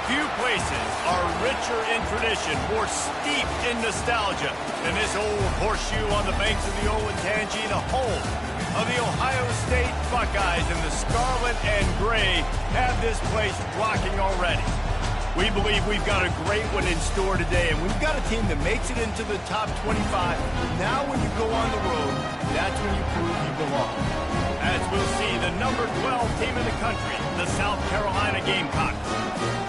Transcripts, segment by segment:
Few places are richer in tradition, more steeped in nostalgia than this old horseshoe on the banks of the Olentangy, the home of the Ohio State Buckeyes. And the scarlet and gray have this place rocking already. We believe we've got a great one in store today, and we've got a team that makes it into the top 25. Now when you go on the road, that's when you prove you belong. As we'll see, the number 12 team in the country, the South Carolina Gamecocks,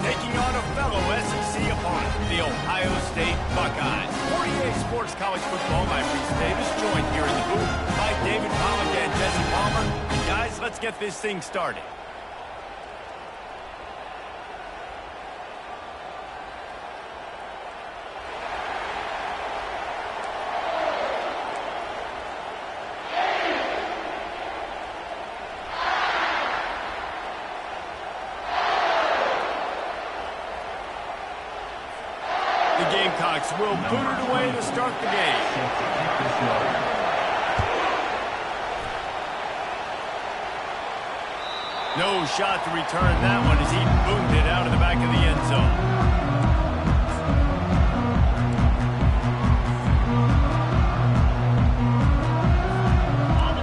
taking on a fellow SEC opponent, the Ohio State Buckeyes. For EA Sports College Football, I'm Reese Davis, joined here in the booth by David Pollock and Jesse Palmer. And guys, let's get this thing started. The Gamecocks will boot it away to start the game. No shot to return that one as he boomed it out of the back of the end zone.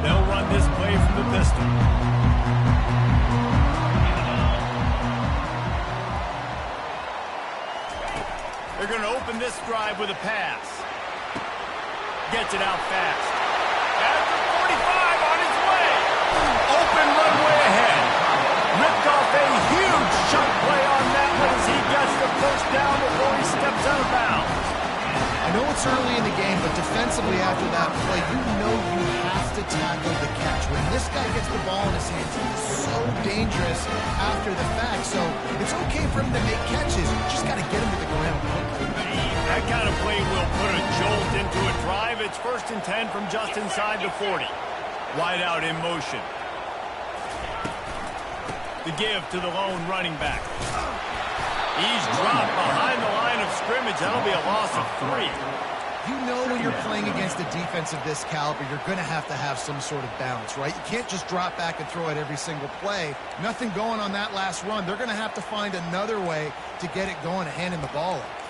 They'll run this play from the pistol. They're going to open this drive with a pass. Gets it out fast. After 45 on his way. Open runway ahead. Ripped off a huge chunk play on that one as he gets the first down before he steps out of bounds. I know it's early in the game, but defensively after that play, you know you have to tackle the catch. When this guy gets the ball in his hands, he's so dangerous after the fact. So it's okay for him to make catches. You just got to get him to the ground quickly. That kind of play will put a jolt into a drive. It's 1st and 10 from just inside the 40. Wide out in motion. The give to the lone running back. He's dropped behind the line of scrimmage. That'll be a loss of 3. You know when you're playing against a defense of this caliber, you're going to have some sort of balance, right? You can't just drop back and throw it every single play. Nothing going on that last run. They're going to have to find another way to get it going and handing the ball off.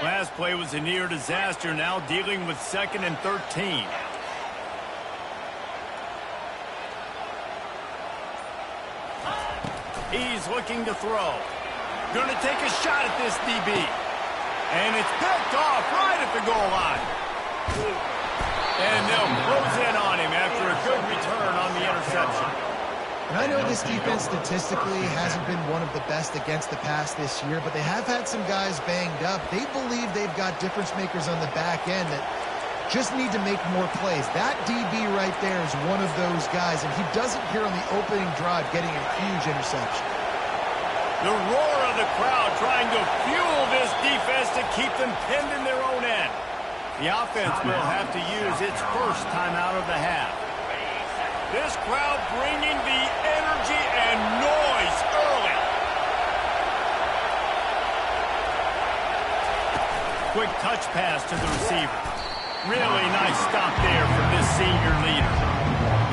Last play was a near disaster, now dealing with 2nd and 13. He's looking to throw. Going to take a shot at this DB. And it's picked off right at the goal line. And they'll close in on him after a good return on the interception. And I know this defense statistically hasn't been one of the best against the pass this year, but they have had some guys banged up. They believe they've got difference makers on the back end that just need to make more plays. That DB right there is one of those guys, and he does it here on the opening drive, getting a huge interception. The roar of the crowd trying to fuel this defense to keep them pinned in their own end. The offense will have to use its first timeout of the half. This crowd bringing the energy and noise early. Quick touch pass to the receiver. Really nice stop there from this senior leader.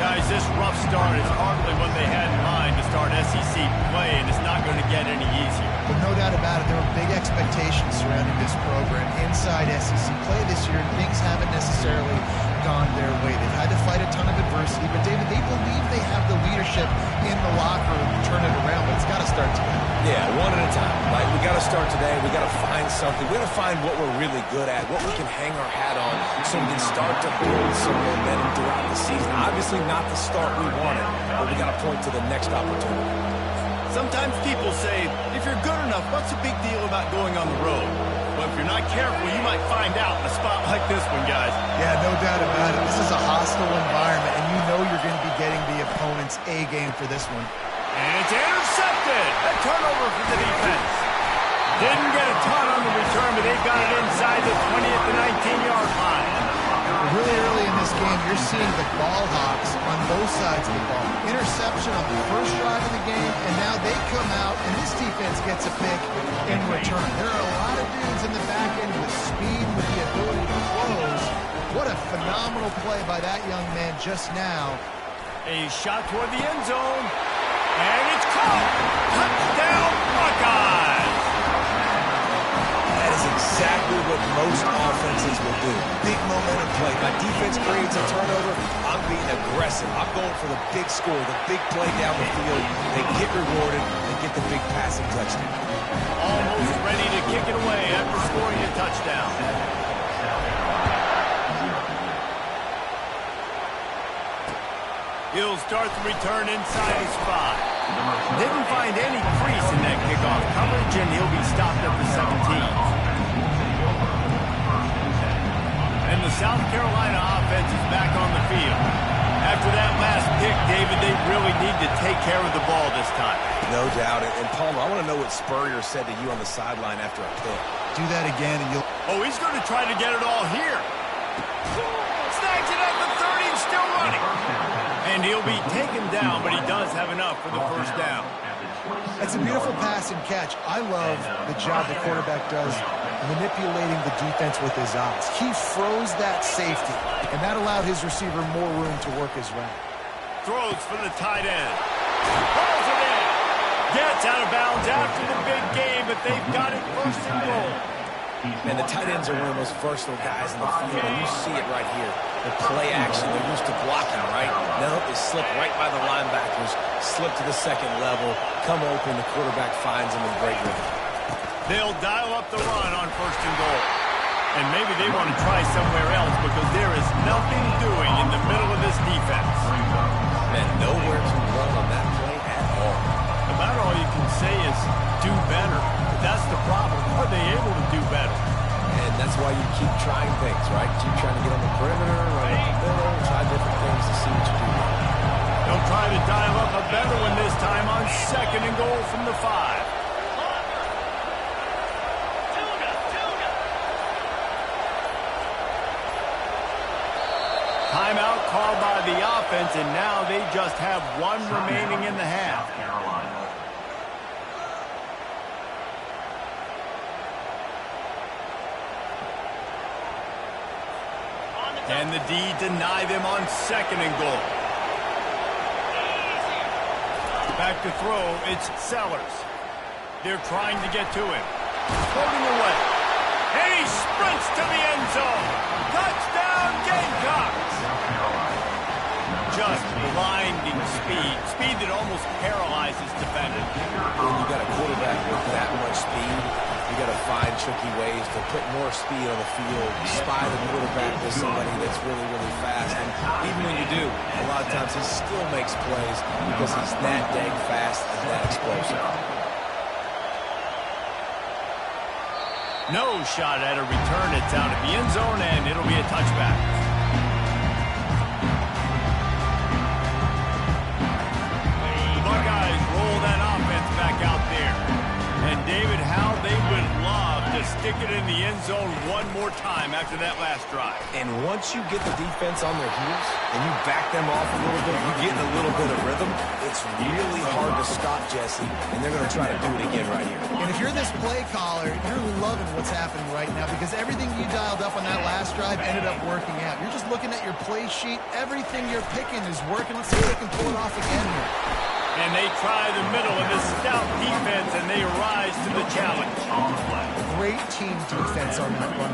Guys, this rough start is hardly what they had in mind to start SEC play, and it's not going to get any easier. But no doubt about it, there were big expectations surrounding this program inside SEC play this year, and things haven't necessarily gone their way. They've had to fight a ton of adversity, but David, they believe they have the leadership in the locker room to turn it around, but it's got to start today. Yeah, one at a time. Like, we got to start today. We got to find something. We got to find what we're really good at, what we can hang our hat on, so we can start to build some momentum throughout the season. Obviously not the start we wanted, but we got to point to the next opportunity. Sometimes people say, if you're good enough, what's the big deal about going on the road? Well, if you're not careful, you might find out in a spot like this one, guys. Yeah, no doubt about it. This is a hostile environment, and you know you're going to be getting the opponent's A game for this one. And it's intercepted. A turnover for the defense. Didn't get a ton on the return, but they've got it inside the 20 at the 19-yard line. Really early in this game, you're seeing the ball hawks on both sides of the ball. Interception on the first drive of the game, and now they come out, and this defense gets a pick in return. There are a lot of dudes in the back end with speed, with the ability to close. What a phenomenal play by that young man just now. A shot toward the end zone, and it's caught. Touchdown, Buckeyes! That is exactly what most offenses will do. Big momentum play. My defense creates a turnover. I'm being aggressive. I'm going for the big score, the big play down the field. They get rewarded. They get the big passing touchdown. Almost ready to kick it away after scoring a touchdown. He'll start the return inside his 5. Didn't find any crease in that kickoff coverage, and he'll be stopped at the 17. And the South Carolina offense is back on the field. After that last pick, David, they really need to take care of the ball this time. No doubt. And Palmer, I want to know what Spurrier said to you on the sideline after a pick. Do that again, and you'll... Oh, he's going to try to get it all here. Snags it at the 30 and still running. And he'll be taken down, but he does have enough for the first down. It's a beautiful pass and catch. I love the job the quarterback does manipulating the defense with his eyes. He froze that safety, and that allowed his receiver more room to work his route. Throws for the tight end. Pulls it in. Gets out of bounds after the big game, but they've got it first and goal. Man, the tight ends are one of the most versatile guys in the field, and you see it right here. The play action, they're used to blocking, right? Now they slip right by the linebackers, slip to the second level, come open, the quarterback finds them in great rhythm. They'll dial up the run on first and goal. And maybe they want to try somewhere else because there is nothing doing in the middle of this defense. Man, nowhere to run on that play at all. About all you can say is do better. But that's the problem. Are they able to do better? And that's why you keep trying things, right? Keep trying to get on the perimeter, run up the middle, try different things to see what you do. They'll try to dial up a better one this time on second and goal from the 5. Timeout called by the offense, and now they just have one remaining in the half. And the D deny them on second and goal. Back to throw, it's Sellers. They're trying to get to him. Floating away. And he sprints to the end zone. Touchdown, Gamecocks! Just blinding speed. Speed that almost paralyzes defenders. When you got a quarterback with that much speed, you got to find tricky ways to put more speed on the field, spy the quarterback with somebody that's really, really fast. And even when you do, a lot of times he still makes plays because he's that dang fast and that explosive. No shot at a return. It's out of the end zone, and it'll be a touchback. Buckeyes roll that offense back out there. And David, how they would love to stick it in the end zone one more time after that last drive. And once you get the defense on their heels and you back them off a little bit, you get in a little bit of rhythm, it's really hard to stop, Jesse, and they're going to try to do it again right here. And if you're this play caller, you're loving what's happening right now because everything you dialed up on that last drive ended up working out. You're just looking at your play sheet. Everything you're picking is working. Let's see if they can pull it off again here. And they try the middle of this stout defense, and they rise to the challenge. Great team defense on that run.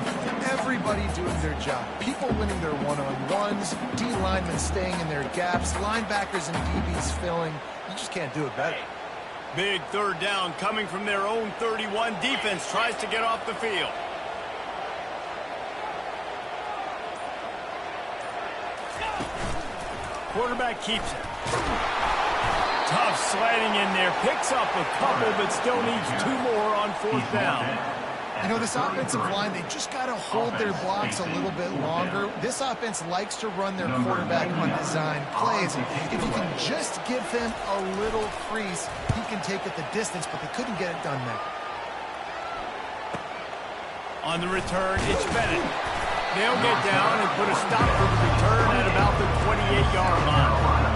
Everybody doing their job. People winning their one-on-ones, D linemen staying in their gaps, linebackers and DBs filling. You just can't do it better. Big third down coming from their own 31. Defense tries to get off the field. Quarterback keeps it. Tough sliding in there. Picks up a couple, but still needs 2 more on fourth down. You know, this offensive line, they just got to hold their blocks a little bit longer. This offense likes to run their quarterback on design plays. If you can just give him a little crease, he can take it the distance, but they couldn't get it done there. On the return, it's Bennett. They'll get down and put a stop to the return at about the 28-yard line.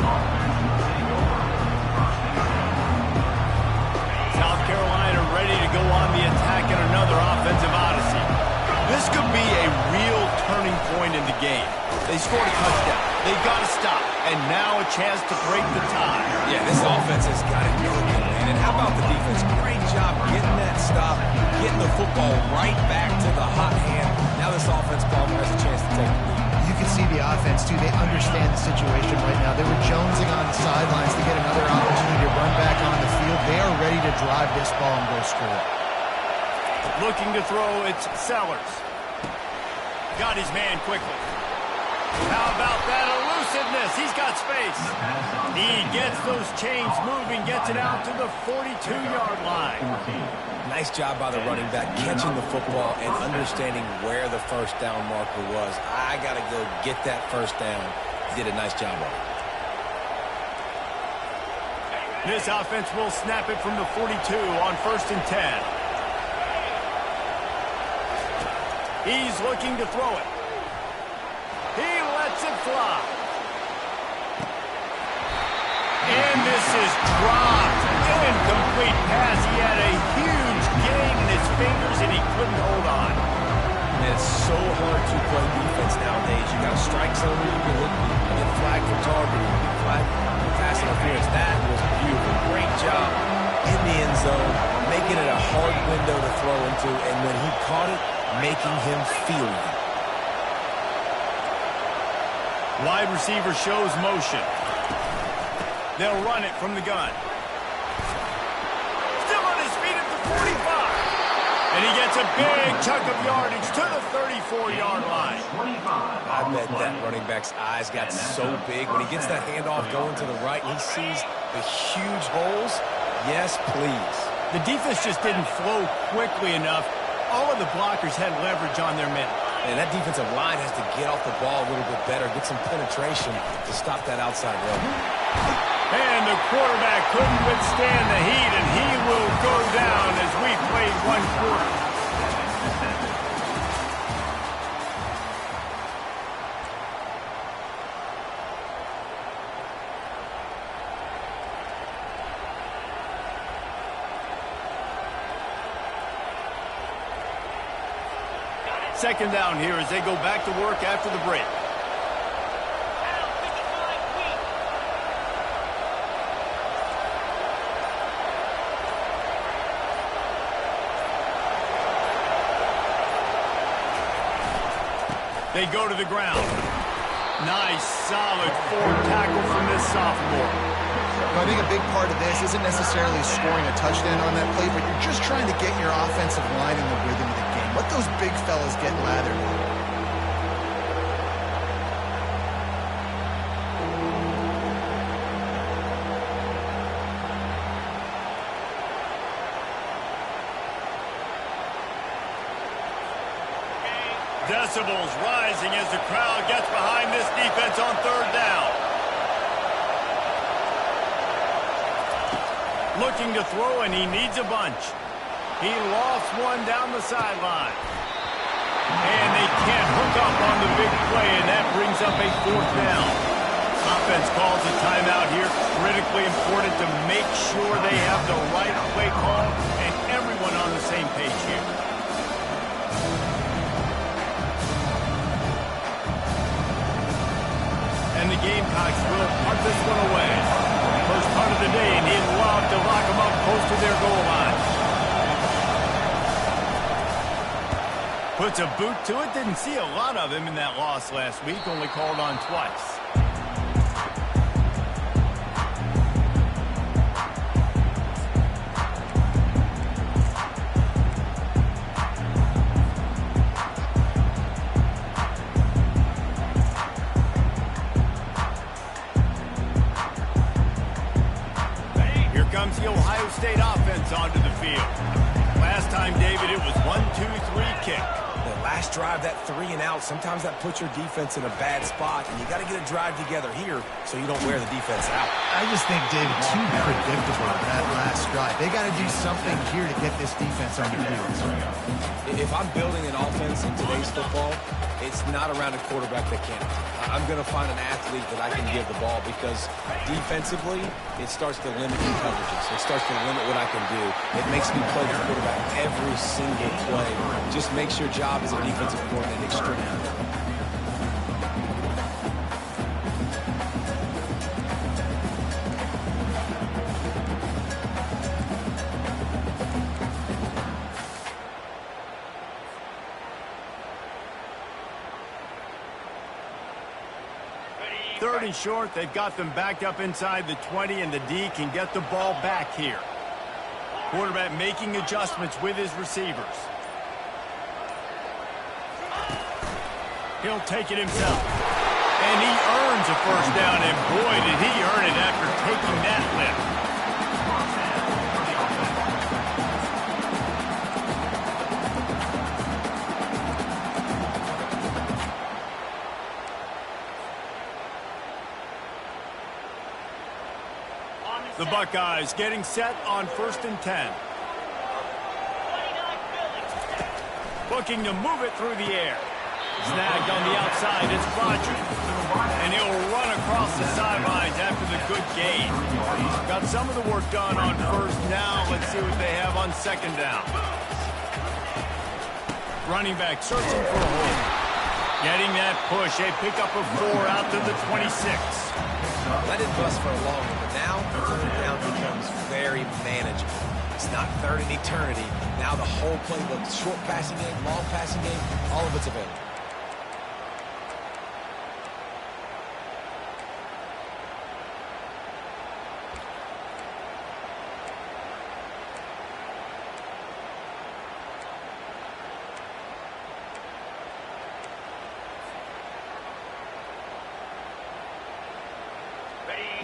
This could be a real turning point in the game. They scored a touchdown. They've got to stop. And now a chance to break the tie. Yeah, this offense has got it going, man. And how about the defense? Great job getting that stop, getting the football right back to the hot hand. Now this offense probably has a chance to take the lead. You can see the offense, too. They understand the situation right now. They were jonesing on the sidelines to get another opportunity to run back on the field. They are ready to drive this ball and go score. Looking to throw, it's Sellers. Got his man quickly. How about that elusiveness? He's got space. He gets those chains moving, gets it out to the 42-yard line. Nice job by the running back, catching the football and understanding where the first down marker was. I got to go get that first down. He did a nice job of it. This offense will snap it from the 42 on 1st and 10. He's looking to throw it. He lets it fly. And this is dropped. Incomplete pass. He had a huge gain in his fingers, and he couldn't hold on. And it's so hard to play defense nowadays. You got a strike zone, you can look, you get flagged for targeting, you get flagged for pass interference. That was beautiful. Great job in the end zone, making it a hard window to throw into, and when he caught it, making him feel it. Wide receiver shows motion. They'll run it from the gun. Still on his feet at the 45. And he gets a big chunk of yardage to the 34-yard line. I bet that running back's eyes got so big. When he gets that handoff going to the right, he sees the huge holes. Yes, please. The defense just didn't flow quickly enough. All of the blockers had leverage on their men. And that defensive line has to get off the ball a little bit better, get some penetration to stop that outside run. And the quarterback couldn't withstand the heat, and he will go down as we played one quarter. Second down here as they go back to work after the break. They go to the ground. Nice, solid forward tackle from this sophomore. I think a big part of this isn't necessarily scoring a touchdown on that play, but you're just trying to get your offensive line in the rhythm of the game. Let those big fellas get lathered. Decibels rising as the crowd gets behind this defense on third down. Looking to throw, and he needs a bunch. He lost one down the sideline. And they can't hook up on the big play, and that brings up a fourth down. Offense calls a timeout here. Critically important to make sure they have the right play call and everyone on the same page here. And the Gamecocks will punt this one away. First punt of the day, and he'd love to lock them up close to their goal line. Puts a boot to it. Didn't see a lot of him in that loss last week. Only called on twice. Comes the Ohio State offense onto the field. Last time, David, it was 1-2-3 kick. The last drive, that 3 and out, sometimes that puts your defense in a bad spot, and you got to get a drive together here so you don't wear the defense out. I just think, David, too predictable that last drive. They got to do something here to get this defense on the field. If I'm building an offense in today's football, it's not around a quarterback that can't. I'm going to find an athlete that I can give the ball because defensively, it starts to limit the coverages. It starts to limit what I can do. It makes me play the quarterback every single play. Just makes your job as a defensive coordinator extremely difficult. Third and short, they've got them backed up inside the 20, and the D can get the ball back here. Quarterback making adjustments with his receivers. He'll take it himself. And he earns a first down, and boy, did he earn it after taking that lift. The Buckeyes getting set on 1st and 10. Looking to move it through the air. Snagged on the outside, it's Rogers. And he'll run across the sidelines after the good gain. Got some of the work done on first. Now let's see what they have on 2nd down. Running back searching for a hole. Getting that push, a pickup of 4 out to the 26. Let it bust for a long one, but now 3rd down becomes very manageable. It's not third in eternity. Now the whole playbook, short passing game, long passing game, all of it's available.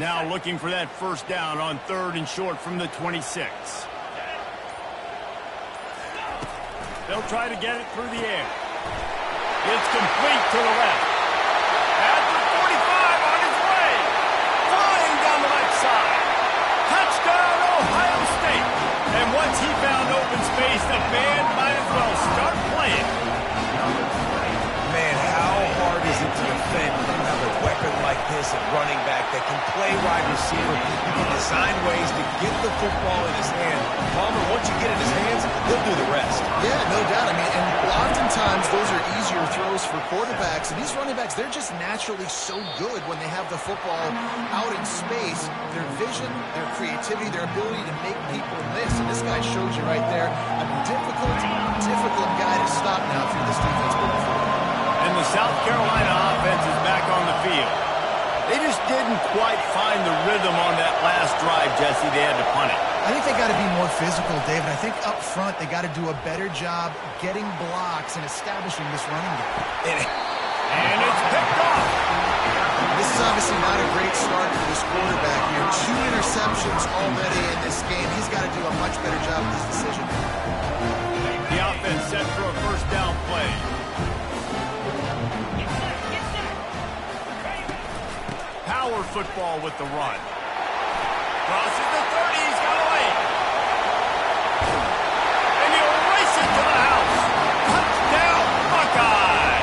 Now looking for that first down on 3rd and short from the 26. They'll try to get it through the air. It's complete to the left. At the 45 on his way. Flying down the left side. Touchdown, Ohio State. And once he found open space, the band might as well start playing. Man, how hard is it to defend when you have a weapon like this at running back that can play wide receiver? You can design ways to get the football in his hand. Palmer, once you get it in his hands, he'll do the rest. Yeah, no doubt. I mean, and oftentimes those are easier throws for quarterbacks. And these running backs, they're just naturally so good when they have the football out in space. Their vision, their creativity, their ability to make people miss. And this guy shows you right there a difficult guy to stop now through this defense moving forward. And the South Carolina offense is back on the field. They just didn't quite find the rhythm on that last drive, Jesse. They had to punt it. I think they got to be more physical, David. I think up front they got to do a better job getting blocks and establishing this running game. And it's picked off. This is obviously not a great start for this quarterback here. 2 interceptions already in this game. He's got to do a much better job with this decision. The offense set for a first down play. Power football with the run. Crosses the 30, he's got away. And he'll race it to the house. Touchdown, Buckeye.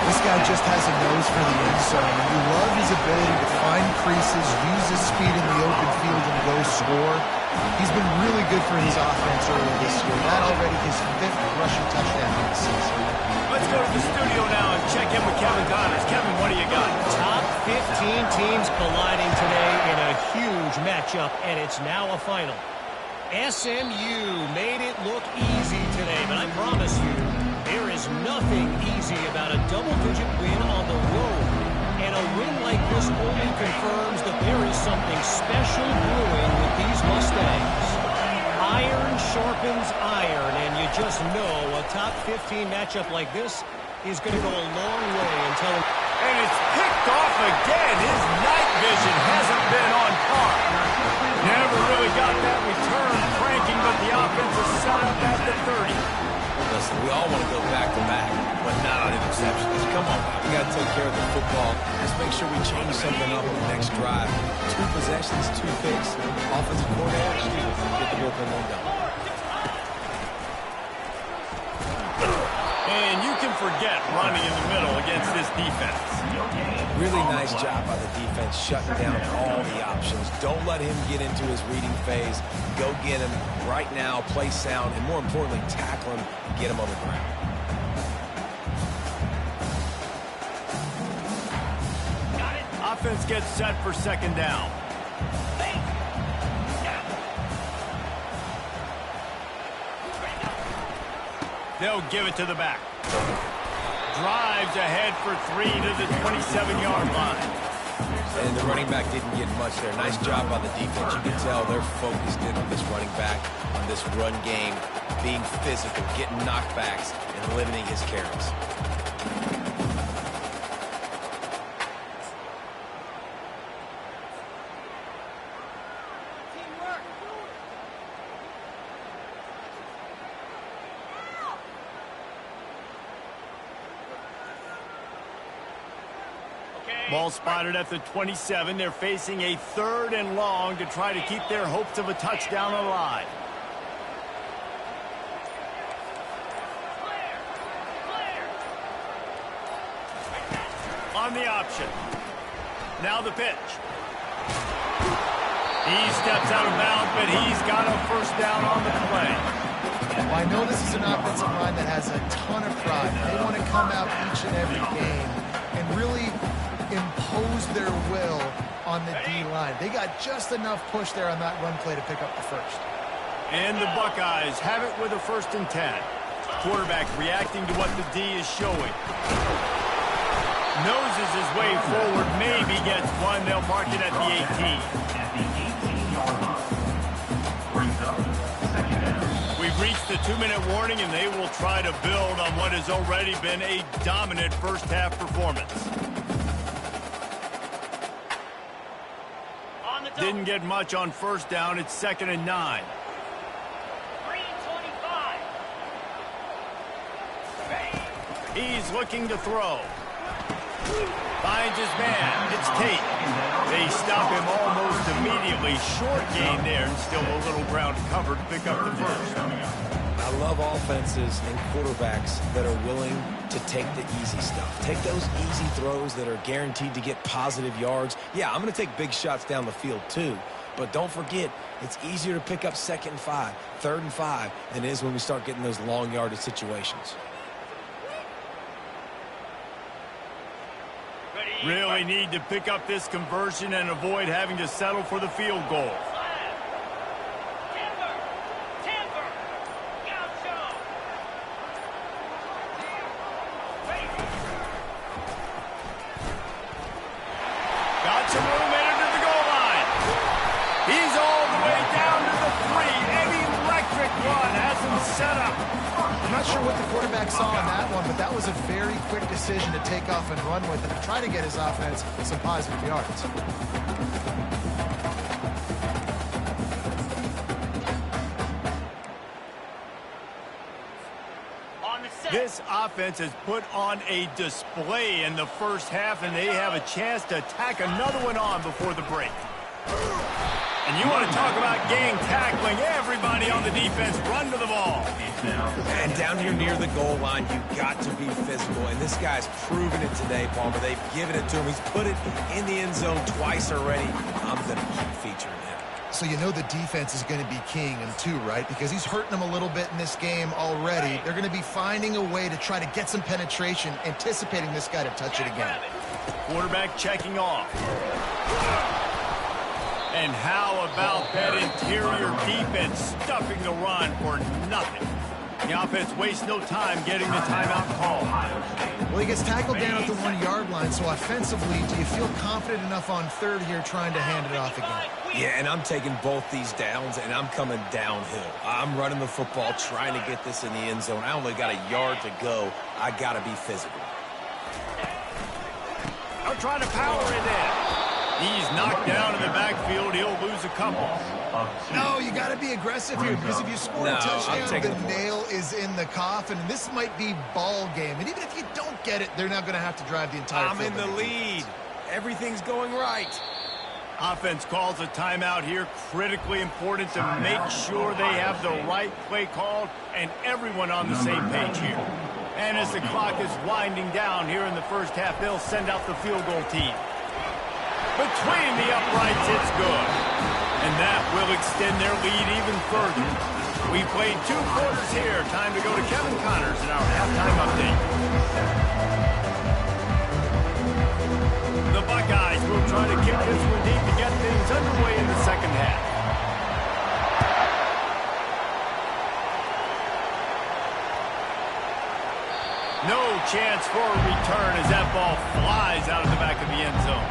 This guy just has a nose for the end zone, and you love his ability to find creases, use his speed in the open field, and go score. He's been really good for his offense earlier this year. That already his 5th rushing touchdown of the season. Let's go to the studio now and check in with Kevin Connors. Kevin, what do you got? Top 15 teams colliding today in a huge matchup, and it's now a final. SMU made it look easy today, but I promise you, there is nothing easy about a double-digit win on the road. And a win like this only confirms that there is something special brewing with these Mustangs. Iron sharpens iron, and you just know a top 15 matchup like this is going to go a long way until... And it's picked off again. His night vision hasn't been on par. Never really got that return cranking, but the offense is set up at the 30. Listen, we all want to go back-to-back, but not on interceptions. Come on, man. We got to take care of the football. Let's make sure we change something up on the next drive. 2 possessions, 2 picks. Offensive coordinator, get the bullpen one down. And you can forget running in the middle against this defense. Really nice job by the defense shutting down all the options. Don't let him get into his reading phase. Go get him right now, play sound, and more importantly, tackle him and get him on the ground. Offense gets set for second down. They'll give it to the back. Drives ahead for 3 to the 27-yard line. And the running back didn't get much there. Nice job by the defense. You can tell they're focused in on this running back, on this run game, being physical, getting knockbacks, and limiting his carries. Ball spotted at the 27. They're facing a 3rd and long to try to keep their hopes of a touchdown alive. On the option. Now the pitch. He steps out of bounds, but he's got a first down on the play. Well, I know this is an offensive line that has a ton of pride. They want to come out each and every game and really impose their will on the D-line. They got just enough push there on that run play to pick up the first. And the Buckeyes have it with a 1st and 10. Quarterback reacting to what the D is showing. Noses his way forward, maybe gets one. They'll mark it at the 18. We've reached the 2-minute warning, and they will try to build on what has already been a dominant first-half performance. Didn't get much on first down. It's 2nd and 9. He's looking to throw. Finds his man. It's Tate. They stop him almost immediately. Short gain there, and still a little ground covered to pick up the first. I love offenses and quarterbacks that are willing to take the easy stuff. Take those easy throws that are guaranteed to get positive yards. Yeah, I'm going to take big shots down the field too. But don't forget, it's easier to pick up 2nd and 5, 3rd and 5 than it is when we start getting those long yardage situations. Really need to pick up this conversion and avoid having to settle for the field goal. Got some room headed to the goal line. He's all the way down to the 3. An electric run has him set up. I'm not sure what the quarterback saw on that one, but that was a very quick decision to take off and run with and to try to get his offense some positive yards. This offense has put on a display in the first half, and they have a chance to tack another one on before the break. And you want to talk about gang tackling. Everybody on the defense run to the ball. And down here near the goal line, you've got to be physical. And this guy's proven it today, Palmer. They've given it to him. He's put it in the end zone twice already. I'm going to keep featuring him. So you know the defense is going to be keying him too, right? Because he's hurting them a little bit in this game already. They're going to be finding a way to try to get some penetration, anticipating this guy to touch it again. Quarterback checking off. And how about that interior defense stuffing the run for nothing? The offense wastes no time getting the timeout call. Well, he gets tackled down at the 1-yard line, so offensively, do you feel confident enough on 3rd here trying to hand it off again? Yeah, and I'm taking both these downs, and I'm coming downhill. I'm running the football, trying to get this in the end zone. I only got a yard to go. I got to be physical. They'll try to power it in. He's knocked down in the backfield. He'll lose a couple. No, you got to be aggressive here because if you score a touchdown, the nail is in the coffin. And this might be ball game. And even if you don't get it, they're not going to have to drive the entire field. I'm in the lead. Everything's going right. Offense calls a timeout here. Critically important to make sure they have the right play called and everyone on the same page here. And as the clock is winding down here in the first half, they'll send out the field goal team. Between the uprights, it's good. And that will extend their lead even further. We played 2 quarters here. Time to go to Kevin Connors in our halftime update. The Buckeyes will try to kick this one deep to get things underway in the second half. No chance for a return as that ball flies out of the back of the end zone.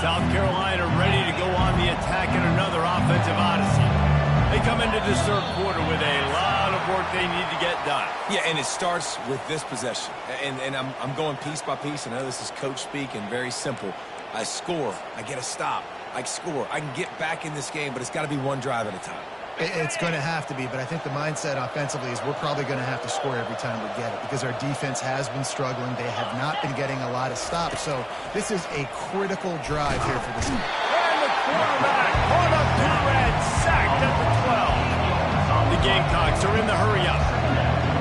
South Carolina ready to go on the attack in another offensive odyssey. They come into this third quarter with a lot of work they need to get done. Yeah, and it starts with this possession. And I'm going piece by piece. I know this is coach speak and very simple. I score. I get a stop. I score. I can get back in this game, but it's got to be one drive at a time. It's going to have to be, but I think the mindset offensively is we're probably going to have to score every time we get it because our defense has been struggling. They have not been getting a lot of stops, so this is a critical drive here for this team. And the quarterback caught up to red, sacked at the 12. The Gamecocks are in the hurry-up.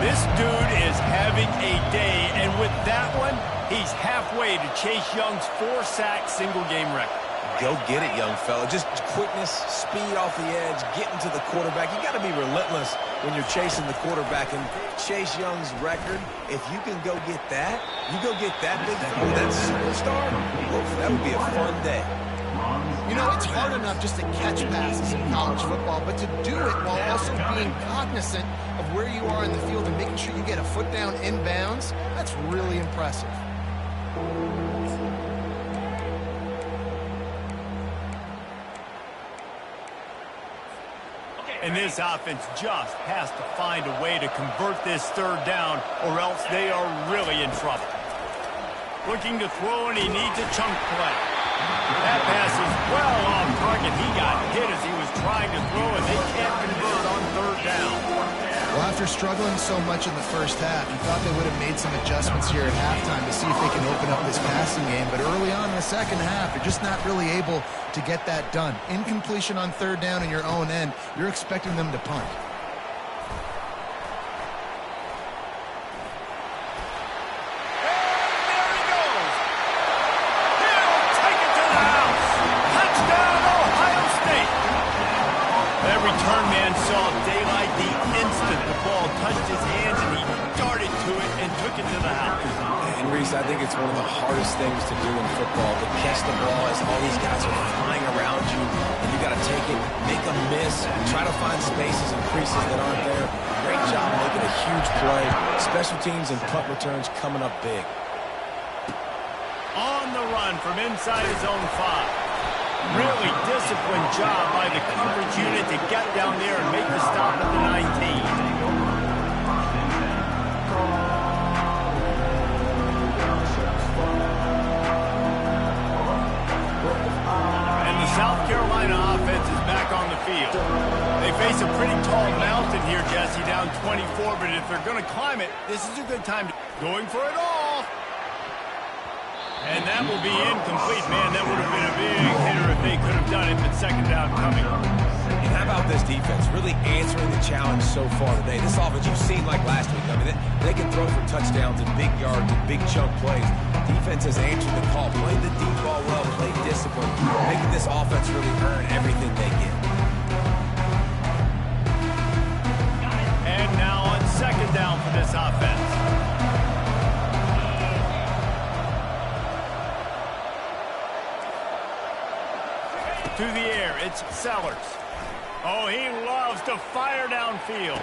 This dude is having a day, and with that one, he's halfway to Chase Young's 4-sack single-game record. Go get it, young fella. Just quickness, speed off the edge, getting to the quarterback. You got to be relentless when you're chasing the quarterback. And Chase Young's record, if you can go get that, you go get that big fella, that superstar, that would be a fun day. You know, it's hard enough just to catch passes in college football, but to do it while also being cognizant of where you are in the field and making sure you get a foot down inbounds, that's really impressive. And this offense just has to find a way to convert this third down, or else they are really in trouble. Looking to throw, and he needs a chunk play. That pass is well off target. He got hit as he was trying to throw, and they can't convert on third down. Well, after struggling so much in the first half, you thought they would have made some adjustments here at halftime to see if they can open up this passing game. But early on in the second half, they're just not really able to get that done. Incompletion on third down in your own end, you're expecting them to punt. Return man saw daylight the instant the ball touched his hands, and he darted to it and took it to the house. And Reese, I think it's one of the hardest things to do in football, to catch the ball as all these guys are flying around you, and you got to take it, make a miss, try to find spaces and creases that aren't there. Great job making a huge play. Special teams and punt returns coming up big. On the run from inside his own 5. Really disciplined job by the coverage unit to get down there and make the stop at the 19. And the South Carolina offense is back on the field. They face a pretty tall mountain here, Jesse, down 24, but if they're going to climb it, this is a good time to going for it all. And that will be incomplete. Man, that would have been a big hitter if they could have done it, but second down coming. And how about this defense really answering the challenge so far today? This offense you've seen like last week. I mean, they can throw for touchdowns and big yards and big chunk plays. Defense has answered the call, played the deep ball well, played discipline, making this offense really earn everything they get. And now on second down for this offense. To the air, it's Sellers. Oh, he loves to fire downfield.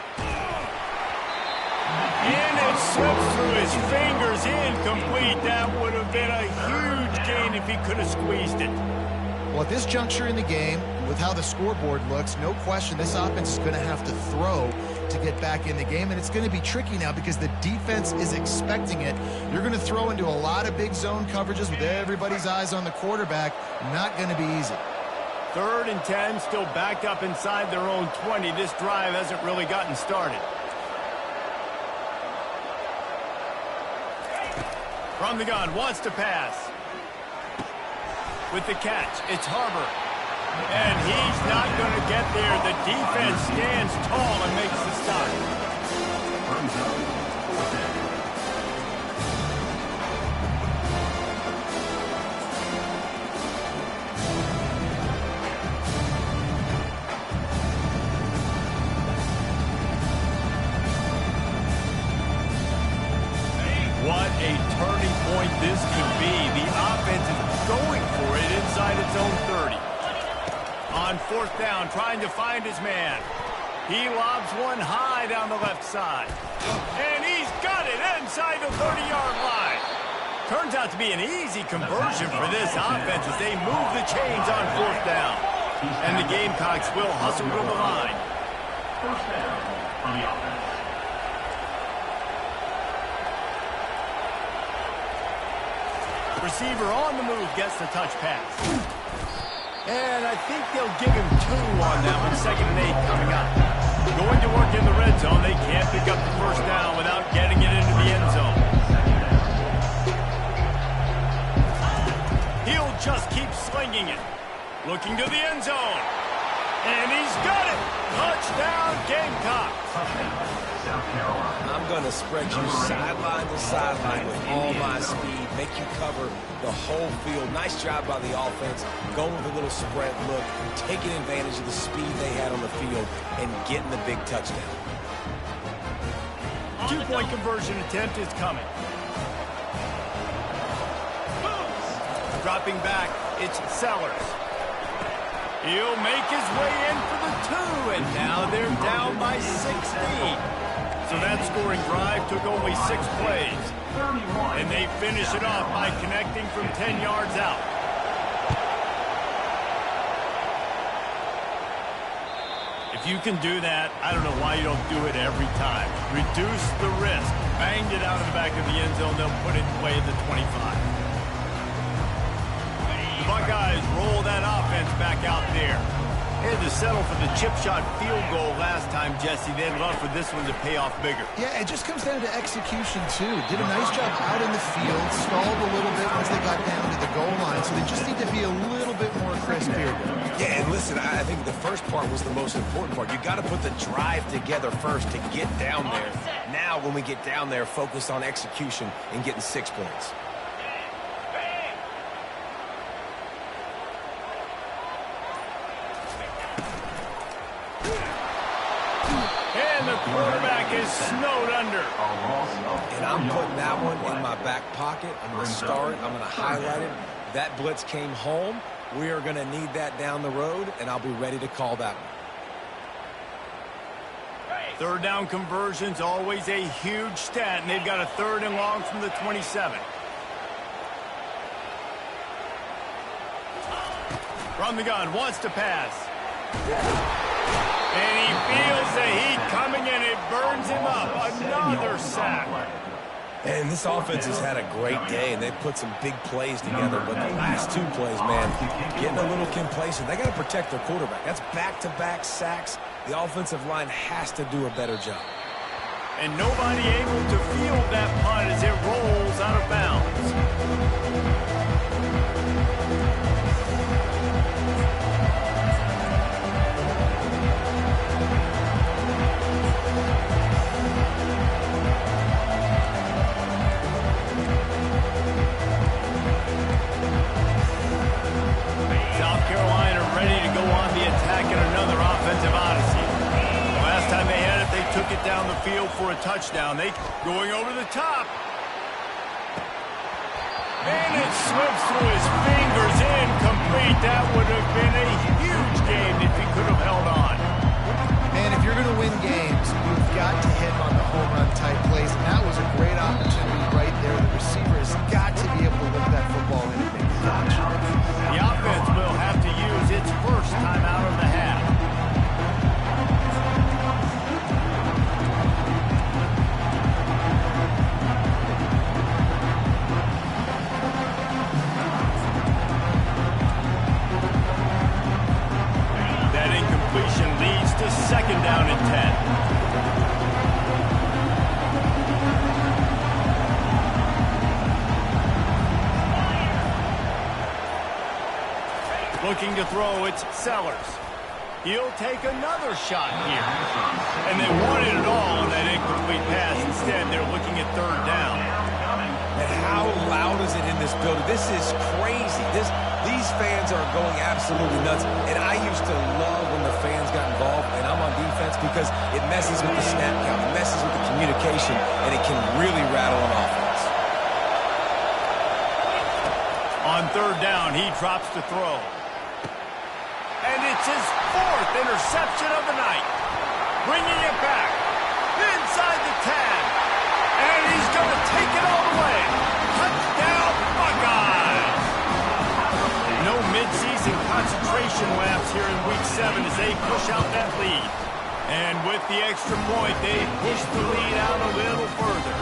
And it slips through his fingers, incomplete. That would have been a huge gain if he could have squeezed it. Well, at this juncture in the game, with how the scoreboard looks, no question this offense is going to have to throw to get back in the game, and it's going to be tricky now because the defense is expecting it. You're going to throw into a lot of big zone coverages with everybody's eyes on the quarterback. Not going to be easy. 3rd and 10, still backed up inside their own 20. This drive hasn't really gotten started. From the gun, wants to pass. With the catch, it's Harbor. And he's not going to get there. The defense stands tall and makes the stop. What a turning point this could be. The offense is going for it inside its own 30. On 4th down, trying to find his man. He lobs one high down the left side. And he's got it inside the 30-yard line. Turns out to be an easy conversion for this offense as they move the chains on 4th down. And the Gamecocks will hustle to the line. 1st down on the offense. Receiver on the move gets the touch pass. And I think they'll give him 2 on that one. 2nd and 8 coming up. Going to work in the red zone. They can't pick up the 1st down without getting it into the end zone. He'll just keep slinging it. Looking to the end zone. And he's got it. Touchdown, Gamecocks. I'm going to spread you sideline to sideline with all my speed, make you cover the whole field. Nice job by the offense, going with a little spread look, taking advantage of the speed they had on the field, and getting the big touchdown. 2-point conversion attempt is coming. Dropping back, it's Sellers. He'll make his way in for the 2, and now they're down by 16. So that scoring drive took only 6 plays. And they finish it off by connecting from 10 yards out. If you can do that, I don't know why you don't do it every time. Reduce the risk. Banged it out of the back of the end zone. They'll put it away at the 25. The Buckeyes roll that offense back out there. They had to settle for the chip shot field goal last time, Jesse. They'd love for this one to pay off bigger. Yeah, it just comes down to execution, too. Did a nice job out in the field, stalled a little bit once they got down to the goal line, so they just need to be a little bit more crisp here. Yeah, and listen, I think the first part was the most important part. You got to put the drive together first to get down there. Now, when we get down there, focus on execution and getting 6 points. And the quarterback is snowed under. And I'm putting that one in my back pocket. I'm going to start. I'm going to highlight it. That blitz came home. We are going to need that down the road, and I'll be ready to call that one. 3rd down conversion's always a huge stat, and they've got a 3rd and long from the 27. From the gun, wants to pass. And he feels the heat coming in. It burns him up. Another sack. And this offense has had a great day, and they've put some big plays together. But the last 2 plays, man, getting a little complacent. They got to protect their quarterback. That's back-to-back sacks. The offensive line has to do a better job. And nobody able to field that punt as it rolls out of bounds. Took it down the field for a touchdown. They going over the top. And it slips through his fingers, incomplete. That would have been a huge game if he could have held on. Man, if you're going to win games, you've got to hit on the home run type plays. And that was a great opportunity right there. The receiver has got to be able to lift that football in and make the catch. The offense will have to use its first time out of the half. Looking to throw, it's Sellers. He'll take another shot here. And they wanted it all on that incomplete pass. Instead, they're looking at third down. And how loud is it in this building? This is crazy. These fans are going absolutely nuts. And I used to love when the fans got involved, and I'm on defense, because it messes with the snap count, it messes with the communication, and it can really rattle an offense. On third down, he drops to throw. And it's his fourth interception of the night. Bringing it back. Inside the 10. And he's going to take it all the way. Touchdown, Buckeyes. No midseason concentration lapse here in Week 7 as they push out that lead. And with the extra point, they push the lead out a little further.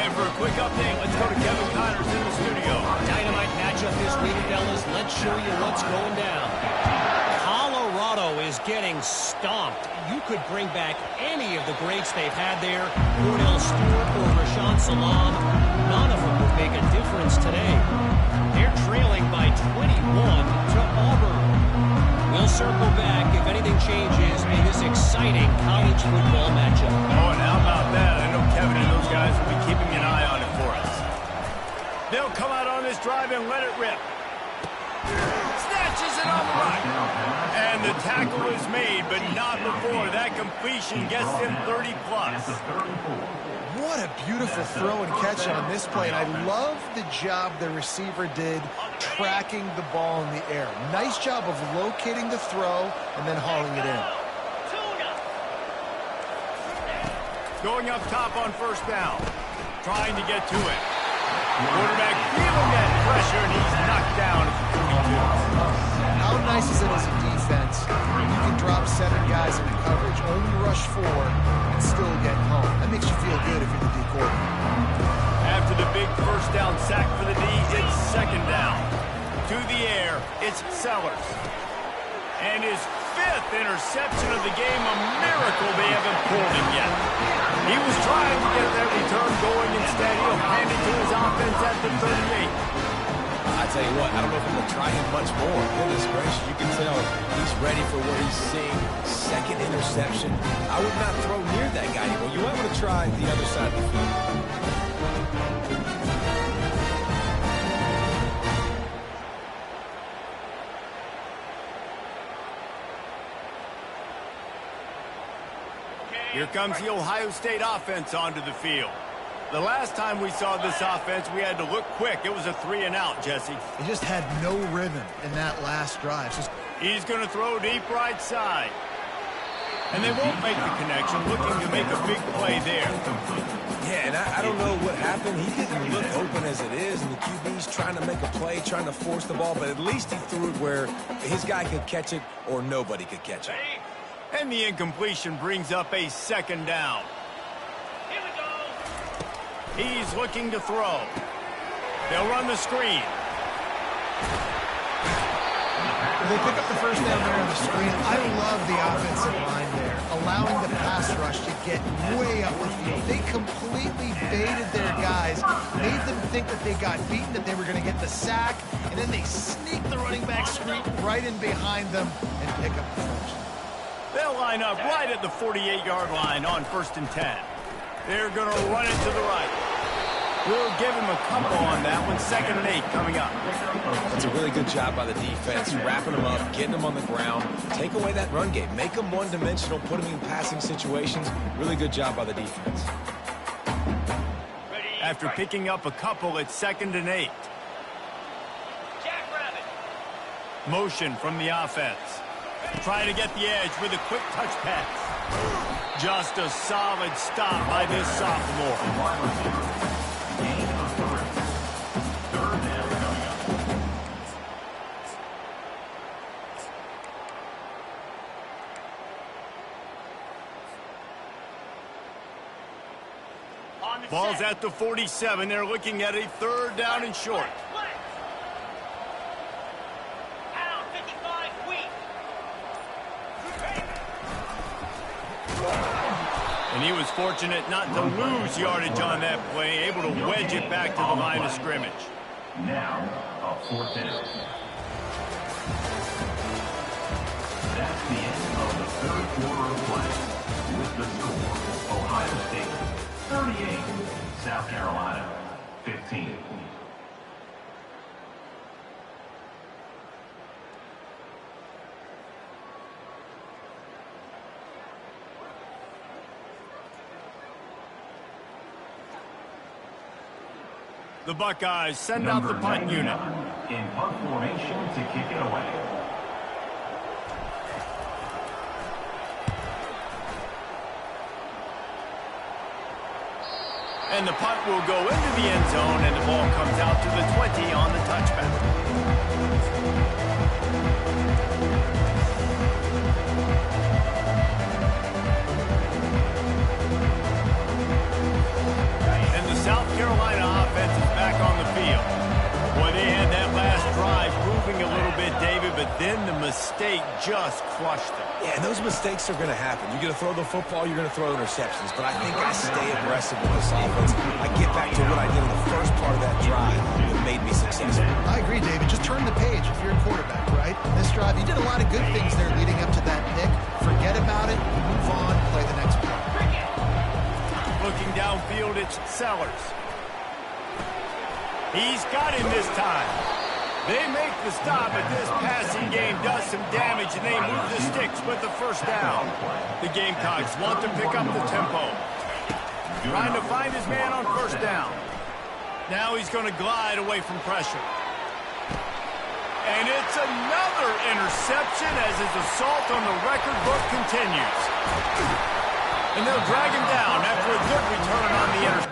And for a quick update, let's go to Kevin Connors in the studio. Dynamite matchup this week, fellas. Let's show you what's going down. Colorado is getting stomped. You could bring back any of the greats they've had there, Cordell Stewart or Rashaan Salaam. None of them would make a difference today. They're trailing by 21 to Auburn. We'll circle back if anything changes in this exciting college football matchup. Oh, and how about that? I know Kevin and those guys will be keeping an eye on it for us. They'll come out on this drive and let it rip. Snatches it on the right. And the tackle is made, but not before. That completion gets him 30-plus. What a beautiful throw and catch on this play. And I love the job the receiver did tracking the ball in the air. Nice job of locating the throw and then hauling it in. Going up top on first down. Trying to get to it. Quarterback feeling that pressure, and he's knocked down at the 42. How nice is it as a defense? You can drop 7 guys into coverage, only rush 4, and still get home. That makes you feel good if you're the D coordinator. After the big first down sack for the D, it's second down. To the air, it's Sellers. And his 5th interception of the game, a miracle they haven't pulled him yet. He was trying to get that return going. Instead, he'll hand it to his offense at the 38. I tell you what, I don't know if I'm going to try him much more. Goodness gracious, you can tell he's ready for what he's seeing. 2nd interception. I would not throw near that guy anymore. You might want to try the other side of the field. Here comes the Ohio State offense onto the field. The last time we saw this offense, we had to look quick. It was a 3-and-out, Jesse. He just had no rhythm in that last drive. He's going to throw deep right side. And they won't make the connection, looking to make a big play there. Yeah, and I don't know what happened. He didn't look open as it is, and the QB's trying to make a play, trying to force the ball, but at least he threw it where his guy could catch it or nobody could catch it. And the incompletion brings up a second down. Here we go. He's looking to throw. They'll run the screen. They pick up the first down there on the screen. I love the offensive line there, allowing the pass rush to get way up the field. They completely baited their guys, made them think that they got beaten, that they were going to get the sack, and then they sneak the running back screen right in behind them and pick up the first. They'll line up right at the 48-yard line on 1st and 10. They're going to run it to the right. We'll give him a couple on that one. 2nd and 8 coming up. That's a really good job by the defense, wrapping them up, getting them on the ground. Take away that run game. Make them one-dimensional, put them in passing situations. Really good job by the defense. After picking up a couple, it's 2nd and 8. Motion from the offense. Trying to get the edge with a quick touch pass. Just a solid stop by this sophomore. Ball's at the 47. They're looking at a 3rd down and short. And he was fortunate not to lose yardage on that play, able to wedge it back to the line of scrimmage. Now, a 4th down. the end of the third quarter of play. With the score, Ohio State 38, South Carolina 15. The Buckeyes send out the punt unit. In punt formation to kick it away. And the punt will go into the end zone, and the ball comes out to the 20 on the touchback. And the South Carolina offense is back on the field. Boy, they had that last drive moving a little bit, David, but then the mistake just crushed them. Yeah, and those mistakes are going to happen. You're going to throw the football, you're going to throw interceptions. But I think I stay aggressive with this offense. I get back to what I did in the first part of that drive that made me successful. I agree, David. Just turn the page if you're a quarterback, right? In this drive, you did a lot of good things there leading up to that pick. Forget about it, move on, play the next play. Looking downfield, it's Sellers. He's got him this time. They make the stop, but this passing game does some damage, and they move the sticks with the first down. The Gamecocks want to pick up the tempo. Trying to find his man on first down. Now he's going to glide away from pressure. And it's another interception as his assault on the record book continues. And they'll drag him down after a good return on the interception.